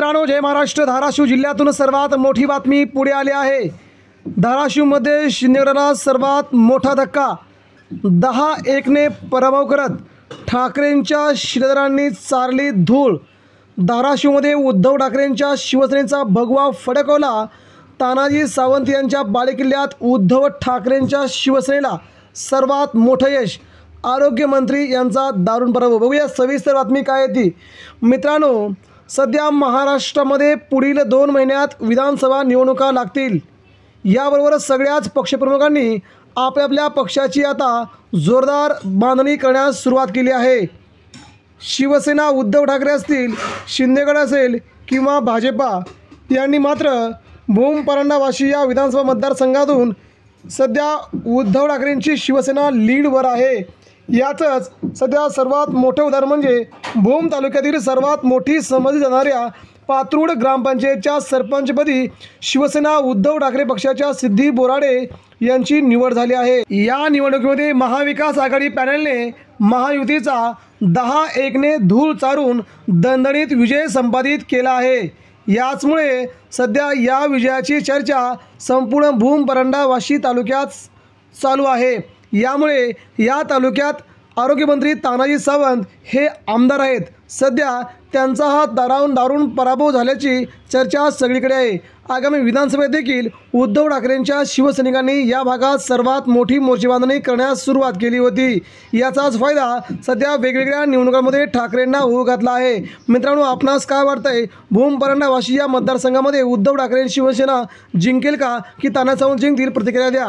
मित्रांनो, जय महाराष्ट्र. धाराशिव जिल्ह्यातून सर्वात मोठी बातमी पुढे आली आहे. धाराशिवमध्ये शिंदेगडाला सर्वात मोठा धक्का. 10-1 ने पराभव करत ठाकरेंच्या शिलेदारांनी चारली धूळ. धाराशिवमध्ये उद्धव ठाकरेंच्या शिवसेनेचा भगवा फडकवला. तानाजी सावंत यांच्या बालेकिल्ल्यात उद्धव ठाकरेंच्या शिवसेनेला सर्वात मोठं यश. आरोग्यमंत्री यांचा दारुण पराभव. बघूया सविस्तर बातमी काय आहे ती. मित्रांनो, सध्या महाराष्ट्रामध्ये पुढील 2 महिन्यात विधानसभा निवडणुका लागतील. याबरोबरच सगळ्याच पक्षप्रमुखांनी आपल्या पक्षाची आता जोरदार बांधणी करण्यास सुरुवात केली आहे. शिवसेना उद्धव ठाकरे असतील, शिंदेगड असेल किंवा भाजपा यांनी मात्र भूम परांडा वाशी या विधानसभा मतदारसंघातून सध्या उद्धव ठाकरेंची शिवसेना लीडवर आहे. याचंच सध्या सर्वात मोठे उदाहरण म्हणजे भूम तालुक्यातील सर्वात मोठी समजली जाणाऱ्या पात्रूड ग्रामपंचायतच्या सरपंचपदी शिवसेना उद्धव ठाकरे पक्षाच्या सिद्धी बोराडे यांची निवड झाली आहे. या निवडणुकीमध्ये महाविकास आघाडी पॅनलने महायुतीचा 10-1 ने धूळ चारून दणदणीत विजय संपादित केला आहे. याचमुळे सध्या या विजयाची चर्चा संपूर्ण भूम परांडा वाशी तालुक्यात चालू आहे. यामुळे या तालुक्यात आरोग्यमंत्री तानाजी सावंत हे आमदार आहेत. सध्या त्यांचा हा दारुण पराभव झाल्याची चर्चा सगळीकडे आहे. आगामी विधानसभेत देखील उद्धव ठाकरेंच्या शिवसैनिकांनी या भागात सर्वात मोठी मोर्चेबांधणी करण्यास सुरुवात केली होती. याचाच फायदा सध्या वेगवेगळ्या निवडणुकांमध्ये ठाकरेंना होऊ घातला आहे. मित्रांनो, आपणास काय वाटतंय? भूम परांडा वाशी या मतदारसंघामध्ये उद्धव ठाकरे शिवसेना जिंकेल का की तानाजी सावंत जिंकतील? प्रतिक्रिया द्या.